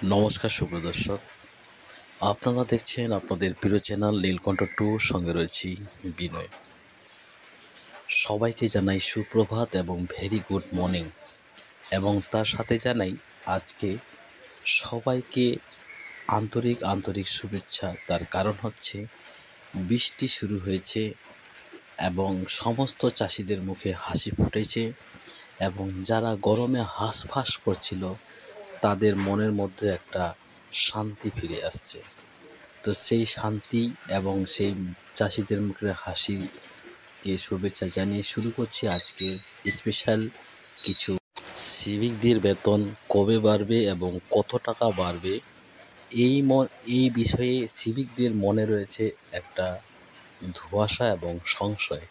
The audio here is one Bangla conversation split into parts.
নমস্কার সুপ্রদর্শক, আপনারা দেখছেন আপনাদের প্রিয় চ্যানেল নীলকণ্ঠ 2 সঙ্গে রয়েছি বিনয়। সবাইকে জানাই সুপ্রভাত এবং ভেরি গুড মর্নিং, এবং তার সাথে জানাই আজকে সবাইকে আন্তরিক শুভেচ্ছা। তার কারণ হচ্ছে বৃষ্টি শুরু হয়েছে এবং সমস্ত চাষিদের মুখে হাসি ফুটেছে, এবং যারা গরমে হাঁসফাঁস করছিল তাদের মনের মধ্যে একটা শান্তি ফিরে আসছে। তো সেই শান্তি এবং সেই চাষিদের মুখের হাসিকে শুভেচ্ছা জানিয়ে শুরু করছি আজকে স্পেশাল কিছু। সিভিকদের বেতন কবে বাড়বে এবং কত টাকা বাড়বে, এই বিষয়ে সিভিকদের মনে রয়েছে একটা ধোঁয়াশা এবং সংশয়।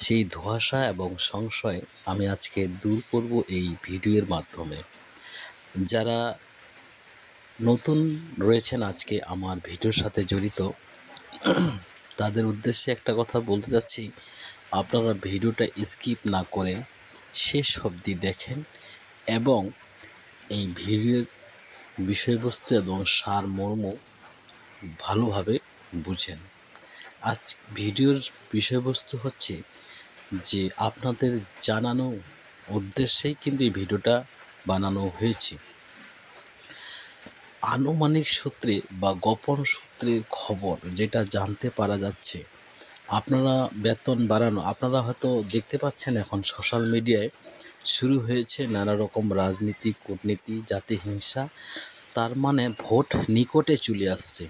সেই ধোঁয়াশা এবং সংশয় আমি আজকে দূর করব এই ভিডিওর মাধ্যমে। যারা নতুন রয়েছেন আজকে আমার ভিডিওর সাথে জড়িত, তাদের উদ্দেশ্যে একটা কথা বলতে যাচ্ছি, আপনারা ভিডিওটা স্কিপ না করে শেষ অবধি দেখেন এবং এই ভিডিওর বিষয়বস্তু এবং সারমর্ম ভালোভাবে বুঝেন। আজ ভিডিওর বিষয়বস্তু হচ্ছে যে আপনাদের জানানো উদ্দেশ্যেই কিন্তু এই ভিডিওটা বানানো হয়েছে। আনুমানিক সূত্রে বা গোপন সূত্রের খবর যেটা জানতে পারা যাচ্ছে, আপনারা বেতন বাড়ানো, আপনারা হয়তো দেখতে পাচ্ছেন এখন সোশ্যাল মিডিয়ায় শুরু হয়েছে নানা রকম রাজনীতি, কূটনীতি, জাতি হিংসা। তার মানে ভোট নিকটে চলে আসছে,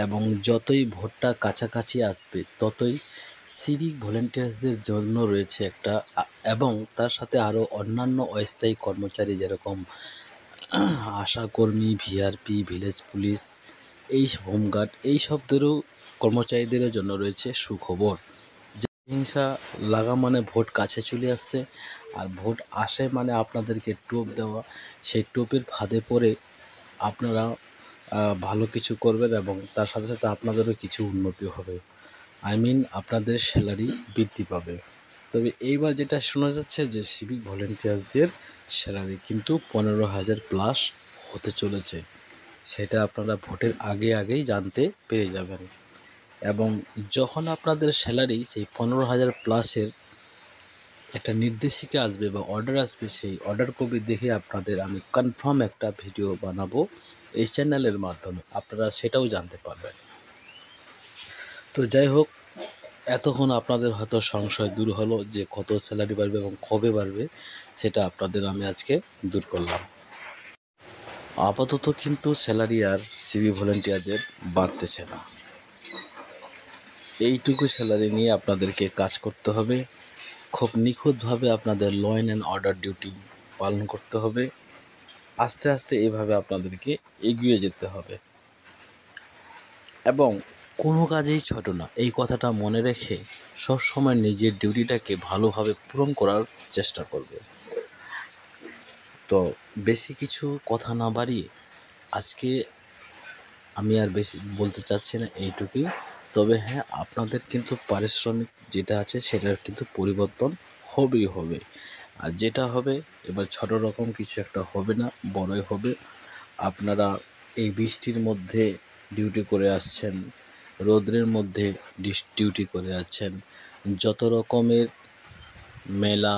এবং যতই ভোটটা কাছাকাছি আসবে ততই সিভিক ভলেন্টিয়ার্সদের জন্য রয়েছে একটা, এবং তার সাথে আরও অন্যান্য অস্থায়ী কর্মচারী যেরকম আশাকর্মী, ভিআরপি, ভিলেজ পুলিশ, এই হোমগার্ড, এই সবদেরও কর্মচারীদের জন্য রয়েছে সুখবর। যে হিংসা লাগা মানে ভোট কাছে চলে আসছে, আর ভোট আসে মানে আপনাদেরকে টোপ দেওয়া, সেই টোপের ফাঁদে পড়ে আপনারা ভালো কিছু করবেন এবং তার সাথে সাথে আপনাদেরও কিছু উন্নতি হবে। আপনাদের স্যালারি বৃদ্ধি পাবে। তবে এইবার যেটা শোনা যাচ্ছে যে সিভিক ভলেন্টিয়ার্সদের স্যালারি কিন্তু 15,000 প্লাস হতে চলেছে। সেটা আপনারা ভোটের আগেই জানতে পেরে যাবেন, এবং যখন আপনাদের স্যালারি সেই 15,000 প্লাসের একটা নির্দেশিকা আসবে বা অর্ডার আসবে, সেই অর্ডার কপি দেখে আপনাদের আমি কনফার্ম একটা ভিডিও বানাবো এই চ্যানেলের মাধ্যমে, আপনারা সেটাও জানতে পারবেন। তো যাই হোক, এতক্ষণ আপনাদের হয়তো সংশয় দূর হলো যে কত স্যালারি বাড়বে এবং কবে বাড়বে, সেটা আপনাদের আমি আজকে দূর করলাম। আপাতত কিন্তু স্যালারি আর সিভি ভলেন্টিয়ারদের বাড়তেছে না। এইটুকু স্যালারি নিয়ে আপনাদেরকে কাজ করতে হবে, খুব নিখুঁতভাবে আপনাদের ল অ্যান্ড অর্ডার ডিউটি পালন করতে হবে। আস্তে আস্তে এভাবে আপনাদেরকে এগিয়ে যেতে হবে, এবং কোনো কাজেই ছোট না, এই কথাটা মনে রেখে সবসময় নিজের ডিউটিটাকে ভালোভাবে পূরণ করার চেষ্টা করবে। তো বেশি কিছু কথা না বাড়িয়ে আজকে আমি আর বেশি বলতে চাচ্ছি না, এইটুকুই। তবে হ্যাঁ, আপনাদের কিন্তু পারিশ্রমিক যেটা আছে সেটার কিন্তু পরিবর্তন হবেই হবে, আর যেটা হবে এবার ছোট রকম কিছু একটা হবে না, বড়ই হবে। আপনারা এই বৃষ্টির মধ্যে ডিউটি করে আসছেন, রৌদ্রের মধ্যে ডিউটি করে যাচ্ছেন, যত রকমের মেলা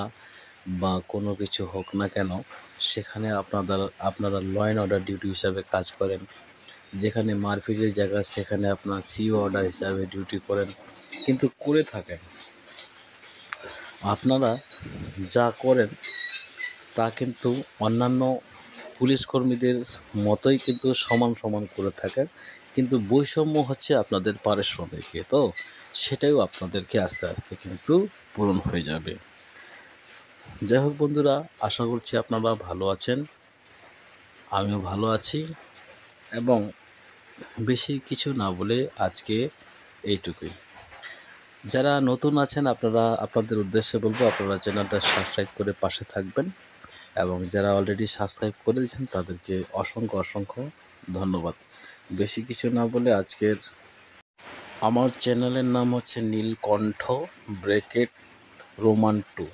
বা কোনো কিছু হোক না কেন সেখানে আপনারা ল অ্যান্ড অর্ডার ডিউটি হিসাবে কাজ করেন। যেখানে মারপিটের জায়গা সেখানে আপনার সিও অর্ডার হিসাবে ডিউটি করেন, কিন্তু করে থাকেন। আপনারা যা করেন তা কিন্তু অন্যান্য পুলিশ কর্মীদের মতোই কিন্তু সমান করে থাকেন, কিন্তু বৈষম্য হচ্ছে আপনাদের পারিশ্রমিকে। তো সেটাও আপনাদেরকে আস্তে আস্তে কিন্তু পূরণ হয়ে যাবে। যাই হোক বন্ধুরা, আশা করছি আপনারা ভালো আছেন, আমিও ভালো আছি, এবং বেশি কিছু না বলে আজকে এইটুকুই। যারা নতুন আছেন আপনাদের উদ্দেশ্যে বলবো, আপনারা চ্যানেলটা সাবস্ক্রাইব করে পাশে থাকবেন, এবং যারা অলরেডি সাবস্ক্রাইব করে দিয়েছেন তাদেরকে অসংখ্য ধন্যবাদ। বেশি কিছু না বলে আজকের আমার চ্যানেলের নাম হচ্ছে নীলকণ্ঠ ব্রেকেট রোমান 2।